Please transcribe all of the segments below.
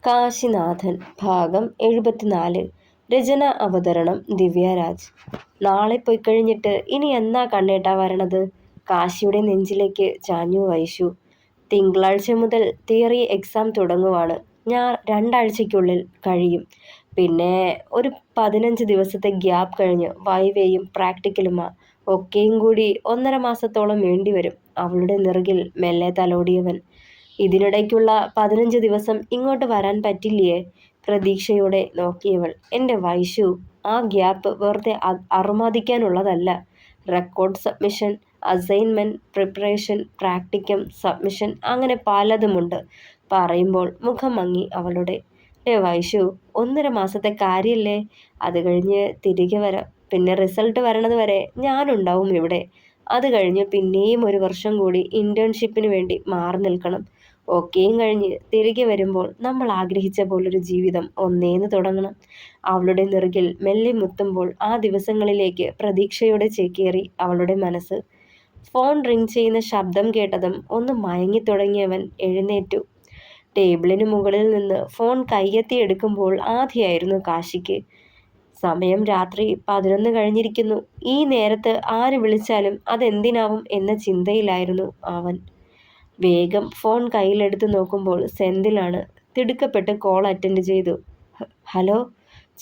കാശിനാഥൻ ഭാഗം 74. രചന അവതരണം ദിവ്യരാജ്. നാളെ പോയിക്കഴിഞ്ഞിട്ട് ഇനി എന്നാ കണ്ണേട്ടാ വരണത്? കാശിയുടെ നെഞ്ചിലേക്ക് ചാഞ്ഞു വൈശു. തിങ്കളാഴ്ച മുതൽ തിയറി എക്സാം തുടങ്ങുവാണ്. ഞാൻ 2 ആഴ്ചയ്ക്കുള്ളിൽ കഴിയും. പിന്നെ ഒരു 15 ദിവസത്തെ ഗ്യാപ്പ് കഴിഞ്ഞ് വൈവേയും പ്രാക്ടിക്കലുമാ. ഒക്കെയും കൂടി 1.5 മാസത്തോളം വേണ്ടിവരും. അവളുടെ നെറുകിൽ മെല്ലെ തലോടിയവൻ. ഇതിനിടയ്ക്കുള്ള 15 ദിവസം ഇങ്ങോട്ട് വരാൻ പറ്റില്ലേ? പ്രതീക്ഷയോടെ നോക്കിയവൾ. എൻ്റെ വൈശു, ആ ഗ്യാപ്പ് വെറുതെ അറുമാദിക്കാനുള്ളതല്ല. Record submission, assignment preparation, practicum submission, അങ്ങനെ പലതുമുണ്ട്. പറയുമ്പോൾ മുഖം മങ്ങി അവളുടെ. വൈശു, 1.5 മാസത്തെ കാര്യല്ലേ? അത് കഴിഞ്ഞ് തിരികെ വരാം. പിന്നെ റിസൾട്ട് വരണത് വരെ ഞാനുണ്ടാവും ഇവിടെ. അത് കഴിഞ്ഞ് പിന്നെയും 1 വർഷം കൂടി ഇൻറ്റേൺഷിപ്പിന് വേണ്ടി മാറി നിൽക്കണം. ഒക്കെയും കഴിഞ്ഞ് തിരികെ വരുമ്പോൾ നമ്മൾ ആഗ്രഹിച്ച പോലൊരു ജീവിതം ഒന്നേന്ന് തുടങ്ങണം. അവളുടെ നെറുകിൽ മെല്ലെ മുത്തുമ്പോൾ ആ ദിവസങ്ങളിലേക്ക് പ്രതീക്ഷയോടെ ചേക്കേറി അവളുടെ മനസ്സ്. ഫോൺ റിങ് ചെയ്യുന്ന ശബ്ദം കേട്ടതും ഒന്ന് മയങ്ങിത്തുടങ്ങിയവൻ എഴുന്നേറ്റു. ടേബിളിന് മുകളിൽ നിന്ന് ഫോൺ കയ്യെത്തിയെടുക്കുമ്പോൾ ആദ്യമായിരുന്നു കാശിക്ക്. സമയം രാത്രി 11 കഴിഞ്ഞിരിക്കുന്നു. ഈ നേരത്ത് ആര് വിളിച്ചാലും അതെന്തിനാവും എന്ന ചിന്തയിലായിരുന്നു അവൻ. വേഗം ഫോൺ കയ്യിലെടുത്ത് നോക്കുമ്പോൾ സെന്തിലാണ്. തിടുക്കപ്പെട്ട് കോൾ അറ്റൻഡ് ചെയ്തു. ഹലോ?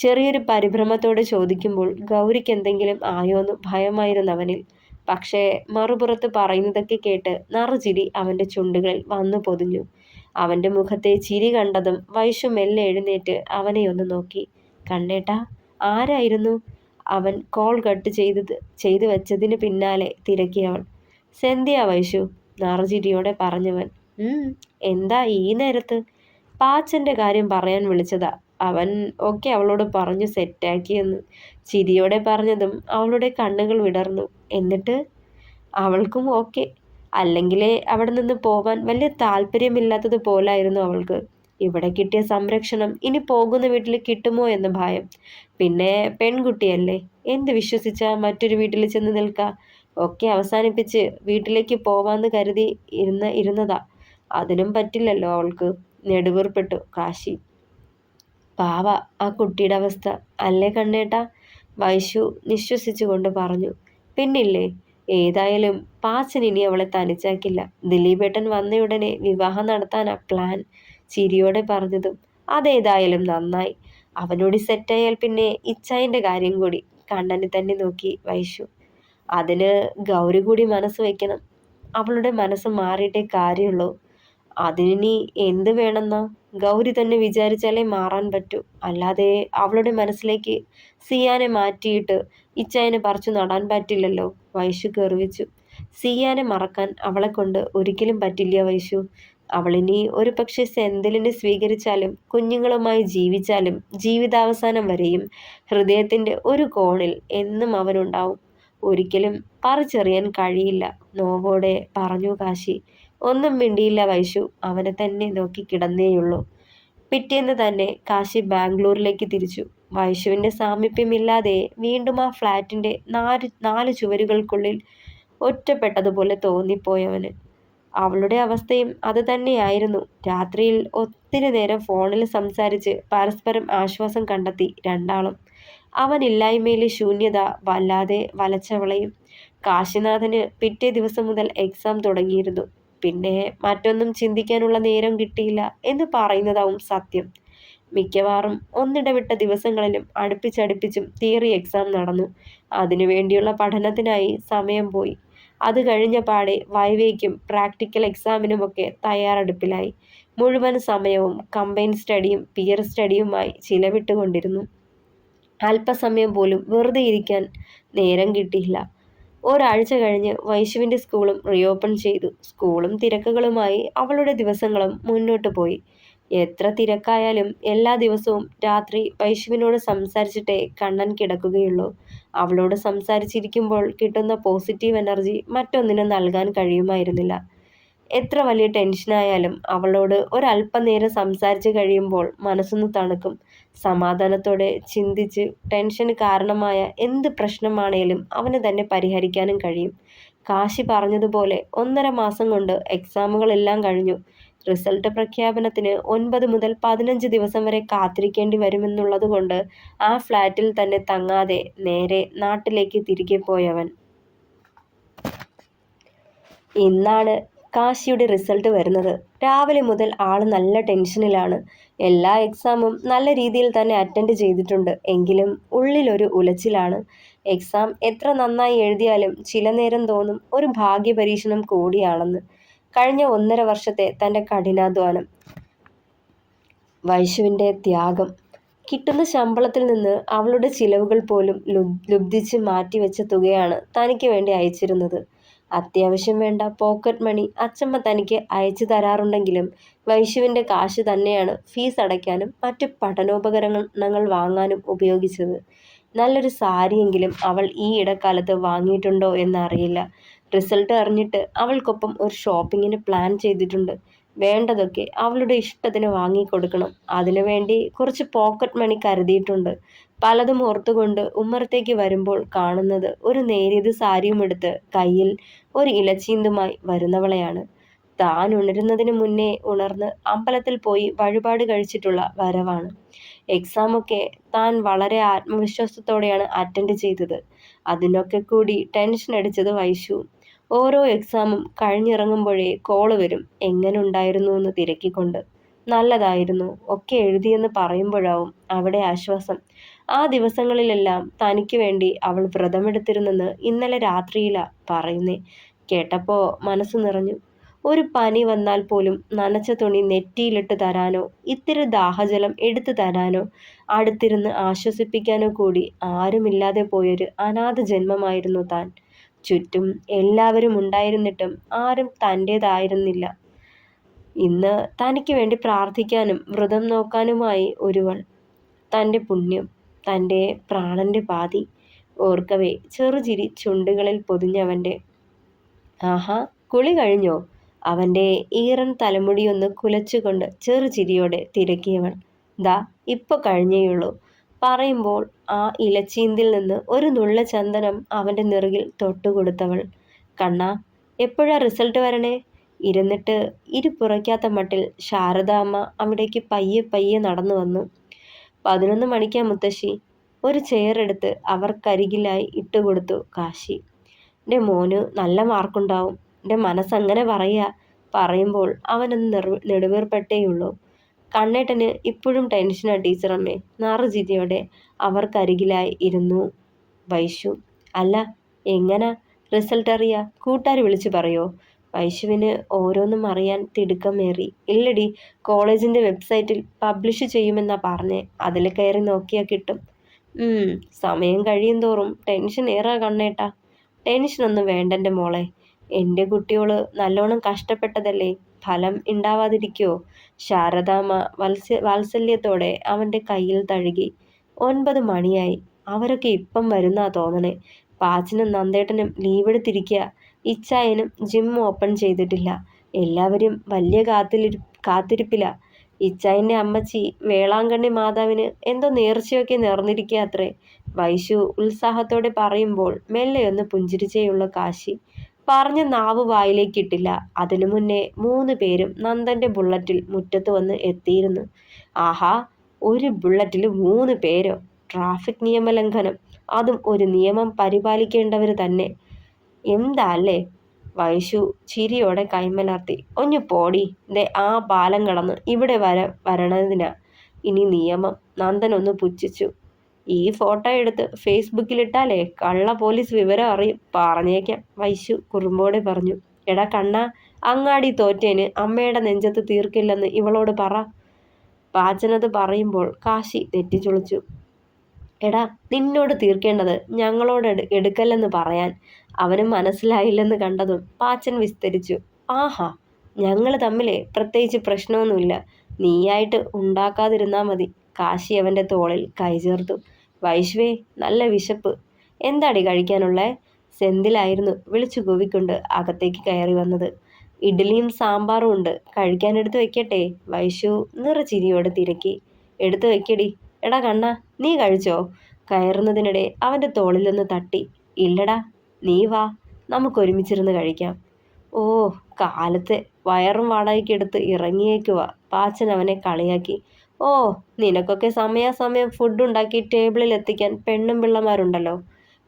ചെറിയൊരു പരിഭ്രമത്തോടെ ചോദിക്കുമ്പോൾ ഗൗരിക്ക് എന്തെങ്കിലും ആയോന്ന് ഭയമായിരുന്നു അവനിൽ. പക്ഷേ മറുപുറത്ത് പറയുന്നതൊക്കെ കേട്ട് നറുചിരി അവൻ്റെ ചുണ്ടുകളിൽ വന്നു പൊതിഞ്ഞു. അവൻ്റെ മുഖത്തെ ചിരി കണ്ടതും വൈശു മെല്ലെ എഴുന്നേറ്റ് അവനെ ഒന്ന് നോക്കി. കണ്ണേട്ടാ, ആരായിരുന്നു? അവൻ കോൾ കട്ട് ചെയ്തു വെച്ചതിന് പിന്നാലെ തിരക്കിയവൾ. സെന്തിയ വൈശു, നറുചിരിയോടെ പറഞ്ഞവൻ. എന്താ ഈ നേരത്ത്? പാച്ചൻ്റെ കാര്യം പറയാൻ വിളിച്ചതാ. അവൻ ഒക്കെ അവളോട് പറഞ്ഞു സെറ്റാക്കിയെന്ന്. ചിരിയോടെ പറഞ്ഞതും അവളുടെ കണ്ണുകൾ വിടർന്നു. എന്നിട്ട്? അവൾക്കും ഓക്കെ. അല്ലെങ്കിലേ അവിടെ നിന്ന് പോവാൻ വലിയ താല്പര്യമില്ലാത്തത് പോലായിരുന്നു അവൾക്ക്. ഇവിടെ കിട്ടിയ സംരക്ഷണം ഇനി പോകുന്ന വീട്ടിൽ കിട്ടുമോ എന്ന ഭയം. പിന്നെ പെൺകുട്ടിയല്ലേ, എന്ത് വിശ്വസിച്ചാ മറ്റൊരു വീട്ടിൽ ചെന്ന് നിൽക്കുക? ഒക്കെ അവസാനിപ്പിച്ച് വീട്ടിലേക്ക് പോവാന്ന് കരുതി ഇരുന്നതാ. അതിനും പറ്റില്ലല്ലോ അവൾക്ക്. നെടുവീർപ്പെട്ടു കാശി. പാവ ആ കുട്ടിയുടെ അവസ്ഥ അല്ലേ കണ്ണേട്ടാ? വൈശു നിശ്വസിച്ചുകൊണ്ട് പറഞ്ഞു. പിന്നില്ലേ, ഏതായാലും പാച്ചൻ ഇനി അവളെ തനിച്ചാക്കില്ല. ദിലീപേട്ടൻ വന്നയുടനെ വിവാഹം നടത്താനാ പ്ലാൻ. ചിരിയോടെ പറഞ്ഞതും അതേതായാലും നന്നായി. അവനോട് സെറ്റായാൽ പിന്നെ ഇച്ചായൻ്റെ കാര്യം കൂടി. കണ്ണനെ തന്നെ നോക്കി വൈശു. അതിന് ഗൗരി കൂടി മനസ്സ് വെക്കണം. അവളുടെ മനസ്സ് മാറിയിട്ടേ കാര്യമുള്ളൂ. അതിനി എന്ത് വേണമെന്നാ? ഗൗരി തന്നെ വിചാരിച്ചാലേ മാറാൻ പറ്റൂ. അല്ലാതെ അവളുടെ മനസ്സിലേക്ക് സിയാനെ മാറ്റിയിട്ട് ഇച്ചായനെ പറിച്ചു നടാൻ പറ്റില്ലല്ലോ. വൈശു കെറിവിച്ചു. സിയാനെ മറക്കാൻ അവളെ കൊണ്ട് ഒരിക്കലും പറ്റില്ല വൈശു. അവളിനി ഒരു പക്ഷേ സെന്തിലിനെ സ്വീകരിച്ചാലും കുഞ്ഞുങ്ങളുമായി ജീവിച്ചാലും ജീവിതാവസാനം വരെയും ഹൃദയത്തിൻ്റെ ഒരു കോണിൽ എന്നും അവനുണ്ടാവും. ഒരിക്കലും പറിച്ചെറിയാൻ കഴിയില്ല, നോവോടെ പറഞ്ഞു കാശി. ഒന്നും മിണ്ടിയില്ല വൈശു. അവനെ തന്നെ നോക്കി കിടന്നേയുള്ളൂ. പിറ്റേന്ന് തന്നെ കാശി ബാംഗ്ലൂരിലേക്ക് തിരിച്ചു. വൈശുവിൻ്റെ സാമീപ്യമില്ലാതെ വീണ്ടും ആ ഫ്ലാറ്റിൻ്റെ 4 ചുവരുകൾക്കുള്ളിൽ ഒറ്റപ്പെട്ടതുപോലെ തോന്നിപ്പോയവന്. അവളുടെ അവസ്ഥയും അത് തന്നെയായിരുന്നു. രാത്രിയിൽ ഒത്തിരി നേരം ഫോണിൽ സംസാരിച്ച് പരസ്പരം ആശ്വാസം കണ്ടെത്തി രണ്ടാളും. അവനില്ലായ്മയിലെ ശൂന്യത വല്ലാതെ വലച്ചവളയും. കാശിനാഥന് പിറ്റേ ദിവസം മുതൽ എക്സാം തുടങ്ങിയിരുന്നു. പിന്നെ മറ്റൊന്നും ചിന്തിക്കാനുള്ള നേരം കിട്ടിയില്ല എന്ന് പറയുന്നതാവും സത്യം. മിക്കവാറും ഒന്നിടവിട്ട ദിവസങ്ങളിലും അടുപ്പിച്ചടുപ്പിച്ചും തിയറി എക്സാം നടന്നു. അതിനുവേണ്ടിയുള്ള പഠനത്തിനായി സമയം പോയി. അത് കഴിഞ്ഞ പാടെ വൈവേക്കും പ്രാക്ടിക്കൽ എക്സാമിനുമൊക്കെ തയ്യാറെടുപ്പിലായി. മുഴുവൻ സമയവും കമ്പൈൻ സ്റ്റഡിയും പിയർ സ്റ്റഡിയുമായി ചിലവിട്ടുകൊണ്ടിരുന്നു. അല്പസമയം പോലും വെറുതെ ഇരിക്കാൻ നേരം കിട്ടിയില്ല. ഒരാഴ്ച കഴിഞ്ഞ് വൈശുവിൻ്റെ സ്കൂളും റീഓപ്പൺ ചെയ്തു. സ്കൂളും തിരക്കുകളുമായി അവളുടെ ദിവസങ്ങളും മുന്നോട്ട് പോയി. എത്ര തിരക്കായാലും എല്ലാ ദിവസവും രാത്രി വൈശുവിനോട് സംസാരിച്ചിട്ടേ കണ്ണൻ കിടക്കുകയുള്ളൂ. അവളോട് സംസാരിച്ചിരിക്കുമ്പോൾ കിട്ടുന്ന പോസിറ്റീവ് എനർജി മറ്റൊന്നിനും നൽകാൻ കഴിയുമായിരുന്നില്ല. എത്ര വലിയ ടെൻഷനായാലും അവളോട് ഒരല്പനേരം സംസാരിച്ച് കഴിയുമ്പോൾ മനസ്സൊന്ന് തണുക്കും. സമാധാനത്തോടെ ചിന്തിച്ച് ടെൻഷന് കാരണമായ എന്ത് പ്രശ്നമാണേലും അവന് തന്നെ പരിഹരിക്കാനും കഴിയും. കാശി പറഞ്ഞതുപോലെ 1.5 മാസം കൊണ്ട് എക്സാമുകളെല്ലാം കഴിഞ്ഞു. റിസൾട്ട് പ്രഖ്യാപനത്തിന് 9 മുതൽ 15 ദിവസം വരെ കാത്തിരിക്കേണ്ടി വരുമെന്നുള്ളതുകൊണ്ട് ആ ഫ്ലാറ്റിൽ തന്നെ തങ്ങാതെ നേരെ നാട്ടിലേക്ക് തിരികെ പോയവൻ. ഇന്നാണ് കാശിയുടെ റിസൾട്ട് വരുന്നത്. രാവിലെ മുതൽ ആള് നല്ല ടെൻഷനിലാണ്. എല്ലാ എക്സാമും നല്ല രീതിയിൽ തന്നെ അറ്റൻഡ് ചെയ്തിട്ടുണ്ട്. എങ്കിലും ഉള്ളിലൊരു ഉലച്ചിലാണ്. എക്സാം എത്ര നന്നായി എഴുതിയാലും ചില നേരം തോന്നും ഒരു ഭാഗ്യപരീക്ഷണം കൂടിയാണെന്ന്. കഴിഞ്ഞ 1.5 വർഷത്തെ തൻ്റെ കഠിനാധ്വാനം, വൈശുവിൻ്റെ ത്യാഗം, കിട്ടുന്ന ശമ്പളത്തിൽ നിന്ന് അവളുടെ ചിലവുകൾ പോലും ലുബ്ധിച്ച് മാറ്റിവെച്ച തുകയാണ് തനിക്ക് വേണ്ടി അയച്ചിരുന്നത്. അത്യാവശ്യം വേണ്ട പോക്കറ്റ് മണി അച്ചമ്മ തനിക്ക് അയച്ചു തരാറുണ്ടെങ്കിലും വൈശുവിൻ്റെ കാശ് തന്നെയാണ് ഫീസ് അടയ്ക്കാനും മറ്റു പഠനോപകരണങ്ങൾ വാങ്ങാനും ഉപയോഗിച്ചത്. നല്ലൊരു സാരിയെങ്കിലും അവൾ ഈ ഇടക്കാലത്ത് വാങ്ങിയിട്ടുണ്ടോ എന്നറിയില്ല. റിസൾട്ട് അറിഞ്ഞിട്ട് അവൾക്കൊപ്പം ഒരു ഷോപ്പിങ്ങിന് പ്ലാൻ ചെയ്തിട്ടുണ്ട്. വേണ്ടതൊക്കെ അവളുടെ ഇഷ്ടത്തിന് വാങ്ങിക്കൊടുക്കണം. അതിനുവേണ്ടി കുറച്ച് പോക്കറ്റ് മണി കരുതിയിട്ടുണ്ട്. പലതും ഓർത്തുകൊണ്ട് ഉമ്മറത്തേക്ക് വരുമ്പോൾ കാണുന്നത് ഒരു നേരിയത് സാരിയുമെടുത്ത് കയ്യിൽ ഒരു ഇലച്ചീന്തുമായി വരുന്നവളെയാണ്. താൻ ഉണരുന്നതിന് മുന്നേ ഉണർന്ന് അമ്പലത്തിൽ പോയി വഴിപാട് കഴിച്ചിട്ടുള്ള വരവാണ്. എക്സാമൊക്കെ താൻ വളരെ ആത്മവിശ്വാസത്തോടെയാണ് അറ്റൻഡ് ചെയ്തത്. അതിനൊക്കെ കൂടി ടെൻഷൻ അടിച്ചത് വൈശു. ഓരോ എക്സാമും കഴിഞ്ഞിറങ്ങുമ്പോഴേ കോള് വരും, എങ്ങനുണ്ടായിരുന്നു എന്ന് തിരക്കിക്കൊണ്ട്. നല്ലതായിരുന്നു, ഒക്കെ എഴുതിയെന്ന് പറയുമ്പോഴാവും അവിടെ ആശ്വാസം. ആ ദിവസങ്ങളിലെല്ലാം തനിക്ക് വേണ്ടി അവൾ വ്രതമെടുത്തിരുന്നെന്ന് ഇന്നലെ രാത്രിയിലാ പറയുന്നേ. കേട്ടപ്പോൾ മനസ്സ് നിറഞ്ഞു. ഒരു പനി വന്നാൽ പോലും നനച്ച തുണി നെറ്റിയിലിട്ട് തരാനോ ഇത്തിരി ദാഹജലം എടുത്തു തരാനോ അടുത്തിരുന്ന് ആശ്വസിപ്പിക്കാനോ കൂടി ആരുമില്ലാതെ പോയൊരു അനാഥ ജന്മമായിരുന്നു താൻ. ചുറ്റും എല്ലാവരും ഉണ്ടായിരുന്നിട്ടും ആരും തൻ്റേതായിരുന്നില്ല. ഇന്ന് തനിക്ക് വേണ്ടി പ്രാർത്ഥിക്കാനും വ്രതം നോക്കാനുമായി ഒരുവൾ. തൻ്റെ പുണ്യം, തൻ്റെ പ്രാണന്റെ പാതി. ഓർക്കവേ ചെറുചിരി ചുണ്ടുകളിൽ പൊതിഞ്ഞവൻ്റെ. ആഹാ, കുളി കഴിഞ്ഞോ? അവൻ്റെ ഈറൻ തലമുടിയൊന്ന് കുലച്ചുകൊണ്ട് ചെറുചിരിയോടെ തിരക്കിയവൾ. ദാ ഇപ്പൊ കഴിഞ്ഞേയുള്ളൂ. പറയുമ്പോൾ ആ ഇലച്ചീന്തിൽ നിന്ന് ഒരു നുള്ള ചന്ദനം അവൻ്റെ നെറുകിൽ തൊട്ടുകൊടുത്തവൾ. കണ്ണാ, എപ്പോഴാ റിസൾട്ട് വരണേ? ഇരുന്നിട്ട് ഇരുപുറയ്ക്കാത്ത മട്ടിൽ ശാരദാമ്മ അവിടേക്ക് പയ്യെ പയ്യെ നടന്നു വന്നു. 11 മണിക്കാ മുത്തശ്ശി. ഒരു ചെയറെടുത്ത് അവർക്കരികിലായി ഇട്ടുകൊടുത്തു കാശി. എൻ്റെ മോന് നല്ല മാർക്കുണ്ടാവും. എൻ്റെ മനസ്സങ്ങനെ പറയുക. പറയുമ്പോൾ അവനൊന്ന് നെടുവീർപ്പെട്ടേയുള്ളൂ. കണ്ണേട്ടന് ഇപ്പോഴും ടെൻഷനാ ടീച്ചറമ്മേ. നറുചിരിയോടെ അവർക്കരികിലായി ഇരുന്നു വൈശു. അല്ല, എങ്ങനാ റിസൾട്ട് അറിയാ? കൂട്ടുകാർ വിളിച്ചു പറയോ? വൈശുവിന് ഓരോന്നും അറിയാൻ തിടുക്കമേറി. ഇല്ലടി, കോളേജിൻ്റെ വെബ്സൈറ്റിൽ പബ്ലിഷ് ചെയ്യുമെന്നാ പറഞ്ഞേ. അതിൽ കയറി നോക്കിയാൽ കിട്ടും. സമയം കഴിയും തോറും ടെൻഷൻ ഏറാ കണ്ണേട്ടാ. ടെൻഷനൊന്നും വേണ്ടെൻ്റെ മോളെ. എൻ്റെ കുട്ടിയോള് നല്ലോണം കഷ്ടപ്പെട്ടതല്ലേ, ഫലം ഉണ്ടാവാതിരിക്കുമോ? ശാരദാമ്മ വാത്സല്യത്തോടെ അവൻ്റെ കയ്യിൽ തഴുകി. 9 മണിയായി. അവരൊക്കെ ഇപ്പം വരുന്നാ തോന്നണേ. പാച്ചനും നന്ദേട്ടനും ലീവെടുത്തിരിക്കുക. ഇച്ചായനും ജിം ഓപ്പൺ ചെയ്തിട്ടില്ല. എല്ലാവരും വലിയ കാത്തിരിപ്പില്ല. ഇച്ചായൻ്റെ അമ്മച്ചി വേളാങ്കണ്ണി മാതാവിന് എന്തോ നേർച്ചയൊക്കെ നേർന്നിരിക്കുക അത്രേ. വൈശു ഉത്സാഹത്തോടെ പറയുമ്പോൾ മെല്ലെയൊന്ന് പുഞ്ചിരിച്ചേയുള്ള കാശി. പറഞ്ഞ നാവ് വായിലേക്കിട്ടില്ല. അതിനു മുന്നേ 3 പേരും നന്ദൻ്റെ ബുള്ളറ്റിൽ മുറ്റത്ത് വന്ന് എത്തിയിരുന്നു. ആഹാ, ഒരു ബുള്ളറ്റിൽ 3 പേരോ? ട്രാഫിക് നിയമലംഘനം. അതും ഒരു നിയമം പരിപാലിക്കേണ്ടവർ തന്നെ. എന്താ അല്ലേ? വൈശു ചിരിയോടെ കൈമലർത്തി. ഒഞ്ഞു പോടി, ദേ ആ പാലം കടന്ന് ഇവിടെ വരണതിനാ ഇനി നിയമം. നന്ദനൊന്ന് പുച്ഛിച്ചു. ഈ ഫോട്ടോ എടുത്ത് ഫേസ്ബുക്കിലിട്ടാലേ കള്ള പോലീസ് വിവരം അറിയും. പറഞ്ഞേക്കാം, വൈശു കുറുമ്പോടെ പറഞ്ഞു. എടാ കണ്ണാ, അങ്ങാടി തോറ്റേന് അമ്മയുടെ നെഞ്ചത്ത് തീർക്കില്ലെന്ന് ഇവളോട് പറ. പാച്ചനത് പറയുമ്പോൾ കാശി തെറ്റിച്ചുളിച്ചു. എടാ, നിന്നോട് തീർക്കേണ്ടത് ഞങ്ങളോട് എടുക്കല്ലെന്ന് പറയാൻ. അവന് മനസ്സിലായില്ലെന്ന് കണ്ടതും പാച്ചൻ വിസ്തരിച്ചു. ആഹാ, ഞങ്ങൾ തമ്മിൽ പ്രത്യേകിച്ച് പ്രശ്നമൊന്നുമില്ല. നീയായിട്ട് ഉണ്ടാക്കാതിരുന്നാൽ മതി. കാശി അവൻ്റെ തോളിൽ കൈചേർത്തു. വൈശ്വേ, നല്ല വിശപ്പ്. എന്താടി കഴിക്കാനുള്ളേ? സെന്തിലായിരുന്നു വിളിച്ചു കൂവിക്കൊണ്ട് അകത്തേക്ക് കയറി വന്നത്. ഇഡ്ഡലിയും സാമ്പാറും ഉണ്ട്, കഴിക്കാനെടുത്ത് വെക്കട്ടെ? വൈശു നിറച്ചിരിയോടെ തിരക്കി. എടുത്തു വെക്കടി. എടാ കണ്ണാ, നീ കഴിച്ചോ? കയറുന്നതിനിടെ അവൻ്റെ തോളിലൊന്ന് തട്ടി. ഇല്ലടാ, നീ വാ, നമുക്കൊരുമിച്ചിരുന്ന് കഴിക്കാം. ഓ, കാലത്തെ വയറും വാടകയ്ക്കെടുത്ത് ഇറങ്ങിയേക്കുവാ. പാച്ചൻ അവനെ കളിയാക്കി. ഓ, നിനക്കൊക്കെ സമയാസമയം ഫുഡ് ഉണ്ടാക്കി ടേബിളിൽ എത്തിക്കാൻ പെണ്ണും പിള്ളമാരുണ്ടല്ലോ.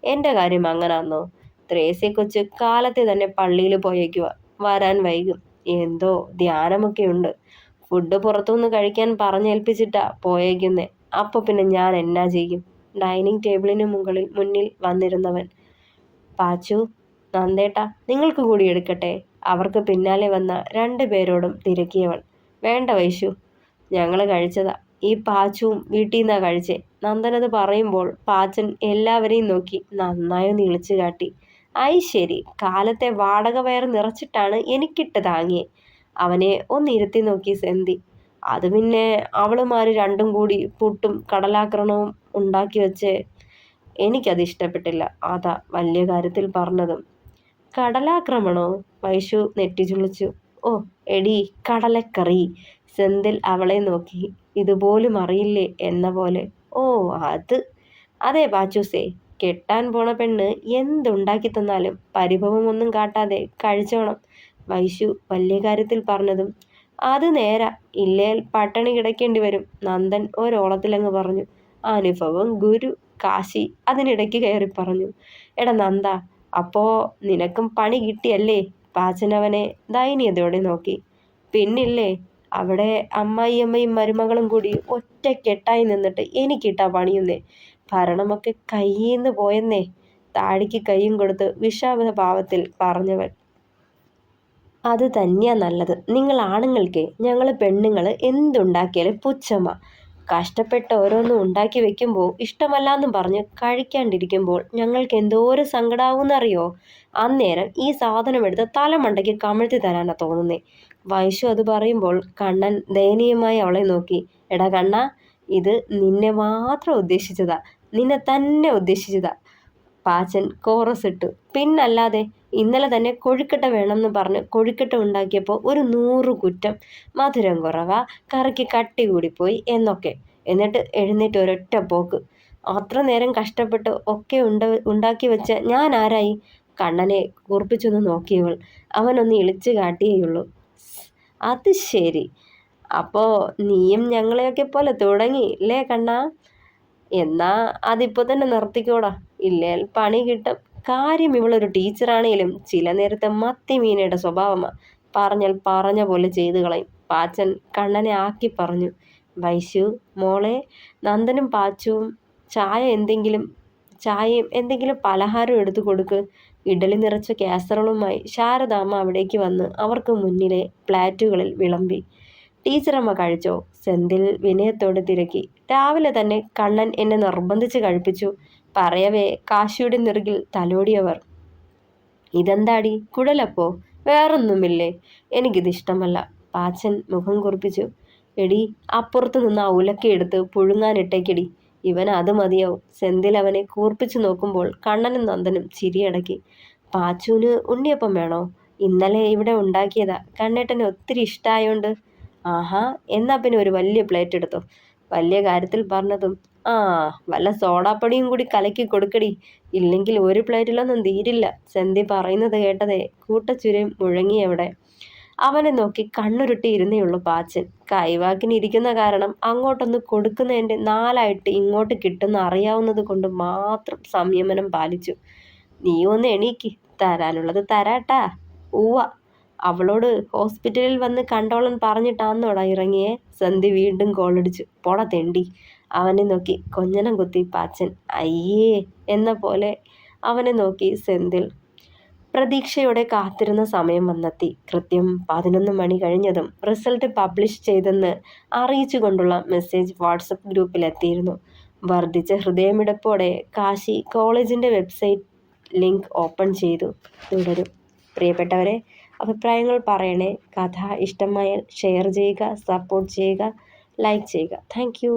എൻ്റെ കാര്യം അങ്ങനാന്നോ? ത്രേസ്യ കൊച്ച് കാലത്തെ തന്നെ പള്ളിയിൽ പോയേക്കുവാ. വരാൻ വൈകും. എന്തോ ധ്യാനമൊക്കെയുണ്ട്. ഫുഡ് പുറത്തുനിന്ന് കഴിക്കാൻ പറഞ്ഞേൽപ്പിച്ചിട്ടാ പോയേക്കുന്നേ. അപ്പൊ പിന്നെ ഞാൻ എന്നാ ചെയ്യും? ഡൈനിങ് ടേബിളിന് മുന്നിൽ വന്നിരുന്നവൻ. പാച്ചു, നന്ദേട്ടാ, നിങ്ങൾക്ക് കൂടി എടുക്കട്ടെ? അവർക്ക് പിന്നാലെ വന്ന 2 പേരോടും തിരക്കിയവൾ. വേണ്ട വൈശു, ഞങ്ങൾ കഴിച്ചതാ. ഈ പാച്ചുവും വീട്ടിൽ നിന്നാ കഴിച്ചേ. നന്ദനത് പറയുമ്പോൾ പാച്ചൻ എല്ലാവരെയും നോക്കി നന്നായൊന്ന് ഇളിച്ചു കാട്ടി. ഐ ശരി, കാലത്തെ വാടക വയറ് നിറച്ചിട്ടാണ് എനിക്കിട്ട് താങ്ങിയേ. അവനെ ഒന്നിരുത്തി നോക്കി സെന്തി. അത് പിന്നെ അവളുമാര് 2 കൂടി പുട്ടും കടലാക്രമണവും ഉണ്ടാക്കി വെച്ച് എനിക്കത് ഇഷ്ടപ്പെട്ടില്ല. അതാ വലിയ കാര്യത്തിൽ പറഞ്ഞതും. കടലാക്രമണോ? വൈശു നെറ്റിച്ചുളിച്ചു. ഓ എടി, കടലക്കറി. സെന്തിൽ അവളെ നോക്കി. ഇതുപോലും അറിയില്ലേ എന്ന പോലെ. ഓ അത്. അതെ പാച്ചൂസേ, കെട്ടാൻ പോണ പെണ്ണ് എന്തുണ്ടാക്കി തന്നാലും പരിഭവമൊന്നും കാട്ടാതെ കഴിച്ചോണം. വൈശു വലിയ കാര്യത്തിൽ പറഞ്ഞതും. അത് നേരാ, ഇല്ലേൽ പട്ടിണി കിടക്കേണ്ടി വരും. നന്ദൻ ഒരോളത്തിലങ്ങ് പറഞ്ഞു. അനുഭവം ഗുരു. കാശി അതിനിടയ്ക്ക് കയറി പറഞ്ഞു. എടാ നന്ദ, അപ്പോ നിനക്കും പണി കിട്ടിയല്ലേ? പാച്ചനവനെ ദയനീയതയോടെ നോക്കി. പിന്നില്ലേ, അവിടെ അമ്മായിയമ്മയും മരുമകളും കൂടി ഒറ്റക്കെട്ടായി നിന്നിട്ട് എനിക്കിട്ടാ പണിയുന്നേ. ഭരണമൊക്കെ കയ്യിന്ന് പോയെന്നേ. താടിക്ക് കൈയും കൊടുത്ത് വിഷാദ ഭാവത്തിൽ പറഞ്ഞവൻ. അത് തന്നെയാ നല്ലത്. നിങ്ങൾ ആണുങ്ങൾക്ക് ഞങ്ങൾ പെണ്ണുങ്ങൾ എന്തുണ്ടാക്കിയാലും പുച്ഛമാ. കഷ്ടപ്പെട്ട് ഓരോന്നും ഉണ്ടാക്കി വെക്കുമ്പോൾ ഇഷ്ടമല്ലാന്നും പറഞ്ഞ് കഴിക്കാണ്ടിരിക്കുമ്പോൾ ഞങ്ങൾക്ക് എന്തോരം സങ്കടാവൂന്നറിയോ? അന്നേരം ഈ സാധനം എടുത്ത് തലമണ്ടയ്ക്ക് കമിഴ്ത്തി തരാനാ തോന്നുന്നേ. വൈശു അത് പറയുമ്പോൾ കണ്ണൻ ദയനീയമായി അവളെ നോക്കി. എടാ കണ്ണാ, ഇത് നിന്നെ മാത്രം ഉദ്ദേശിച്ചതാ. നിന്നെ തന്നെ ഉദ്ദേശിച്ചതാ. പാച്ചൻ കോറസ് ഇട്ടു. പിന്നല്ലാതെ, ഇന്നലെ തന്നെ കൊഴുക്കട്ട വേണമെന്ന് പറഞ്ഞ് കൊഴുക്കട്ട ഉണ്ടാക്കിയപ്പോൾ ഒരു 100 കുറ്റം. മധുരം കുറവാ, കറിക്ക് കട്ടി കൂടിപ്പോയി എന്നൊക്കെ. എന്നിട്ട് എഴുന്നേറ്റ് ഒരൊറ്റ പോക്ക്. അത്ര നേരം കഷ്ടപ്പെട്ട് ഒക്കെ ഉണ്ടാക്കി വെച്ച ഞാൻ ആരായി? കണ്ണനെ കൂർപ്പിച്ചൊന്ന് നോക്കിയവൾ. അവനൊന്ന് ഇളിച്ചു കാട്ടിയേയുള്ളൂ. അത് ശരി, അപ്പോ നീയും ഞങ്ങളെയൊക്കെ പോലെ തുടങ്ങി അല്ലേ കണ്ണാ? എന്നാ അതിപ്പോ തന്നെ നിർത്തിക്കോടാ, ഇല്ലേൽ പണി കിട്ടും. കാര്യം ഇവളൊരു ടീച്ചറാണേലും ചില നേരത്തെ മത്തി മീനയുടെ സ്വഭാവമാ. പറഞ്ഞാൽ പറഞ്ഞ പോലെ ചെയ്തു കളയും. പാച്ചൻ കണ്ണനെ ആക്കി പറഞ്ഞു. വൈശു മോളെ, നന്ദനും പാച്ചുവും ചായയും എന്തെങ്കിലും പലഹാരം എടുത്തു കൊടുക്ക്. ഇഡലി നിറച്ച കാസറോളുമായി ശാരദാമ്മ അവിടേക്ക് വന്ന് അവർക്ക് മുന്നിലെ പ്ലാറ്റുകളിൽ വിളമ്പി. ടീച്ചറമ്മ കഴിച്ചോ? സെന്തിൽ വിനയത്തോട് തിരക്കി. രാവിലെ തന്നെ കണ്ണൻ എന്നെ നിർബന്ധിച്ച് കഴിപ്പിച്ചു. പറയവേ കാശിയുടെ നെറുകിൽ തലോടിയവർ. ഇതെന്താടി, കുഴലപ്പോ? വേറൊന്നുമില്ലേ? എനിക്കിതിഷ്ടമല്ല. പാച്ചൻ മുഖം കുറിപ്പിച്ചു. എടി, അപ്പുറത്ത് നിന്ന് ആ ഉലക്കയെടുത്ത് പുഴുങ്ങാനിട്ടേക്കടി. ഇവൻ അത് മതിയാവും. സെന്തിൽ അവനെ കൂർപ്പിച്ചു നോക്കുമ്പോൾ കണ്ണനും നന്ദനും ചിരിയടക്കി. പാച്ചുവിന് ഉണ്ണിയപ്പം വേണോ? ഇന്നലെ ഇവിടെ ഉണ്ടാക്കിയതാ. കണ്ണേട്ടന് ഒത്തിരി ഇഷ്ടമായോണ്ട്. ആഹാ, എന്നാ പിന്നെ ഒരു വലിയ പ്ലേറ്റ് എടുത്തോ. വലിയ കാര്യത്തിൽ പറഞ്ഞതും. ആ, വല്ല സോഡാപ്പൊടിയും കൂടി കലക്കി കൊടുക്കടി. ഇല്ലെങ്കിൽ ഒരു പ്ലേറ്റിലൊന്നും തീരില്ല. സെന്തി പറയുന്നത് കേട്ടതേ കൂട്ടച്ചുരം മുഴങ്ങിയവിടെ. അവനെ നോക്കി കണ്ണുരുട്ടി ഇരുന്നേയുള്ളൂ പാച്ചൻ. കൈവാക്കിന് ഇരിക്കുന്ന കാരണം അങ്ങോട്ടൊന്ന് കൊടുക്കുന്നതിൻ്റെ 4ആയിട്ട് ഇങ്ങോട്ട് കിട്ടുന്ന അറിയാവുന്നത് കൊണ്ട് മാത്രം സംയമനം പാലിച്ചു. നീ ഒന്ന് എണീക്ക്, തരാനുള്ളത് തരാട്ടാ. ഉവ്വ. അവളോട് ഹോസ്പിറ്റലിൽ വന്ന് കണ്ടോളൻ പറഞ്ഞിട്ടാന്നോടാ ഇറങ്ങിയേ? സന്ധി വീണ്ടും കോളടിച്ചു. പോട തെണ്ടി. അവനെ നോക്കി കൊഞ്ഞനം കുത്തി പാച്ചൻ. അയ്യേ എന്ന പോലെ അവനെ നോക്കി സെന്തിൽ. പ്രതീക്ഷയോടെ കാത്തിരുന്ന സമയം വന്നെത്തി. കൃത്യം 11 മണി കഴിഞ്ഞതും റിസൾട്ട് പബ്ലിഷ് ചെയ്തെന്ന് അറിയിച്ചുകൊണ്ടുള്ള മെസ്സേജ് വാട്സപ്പ് ഗ്രൂപ്പിലെത്തിയിരുന്നു. വർദ്ധിച്ച ഹൃദയമിടിപ്പോടെ കാശി കോളേജിൻ്റെ വെബ്സൈറ്റ് ലിങ്ക് ഓപ്പൺ ചെയ്തു. തുടരും. പ്രിയപ്പെട്ടവരെ, അഭിപ്രായങ്ങൾ പറയണേ. കഥ ഇഷ്ടമായാൽ ഷെയർ ചെയ്യുക, സപ്പോർട്ട് ചെയ്യുക, ലൈക്ക് ചെയ്യുക. Thank you.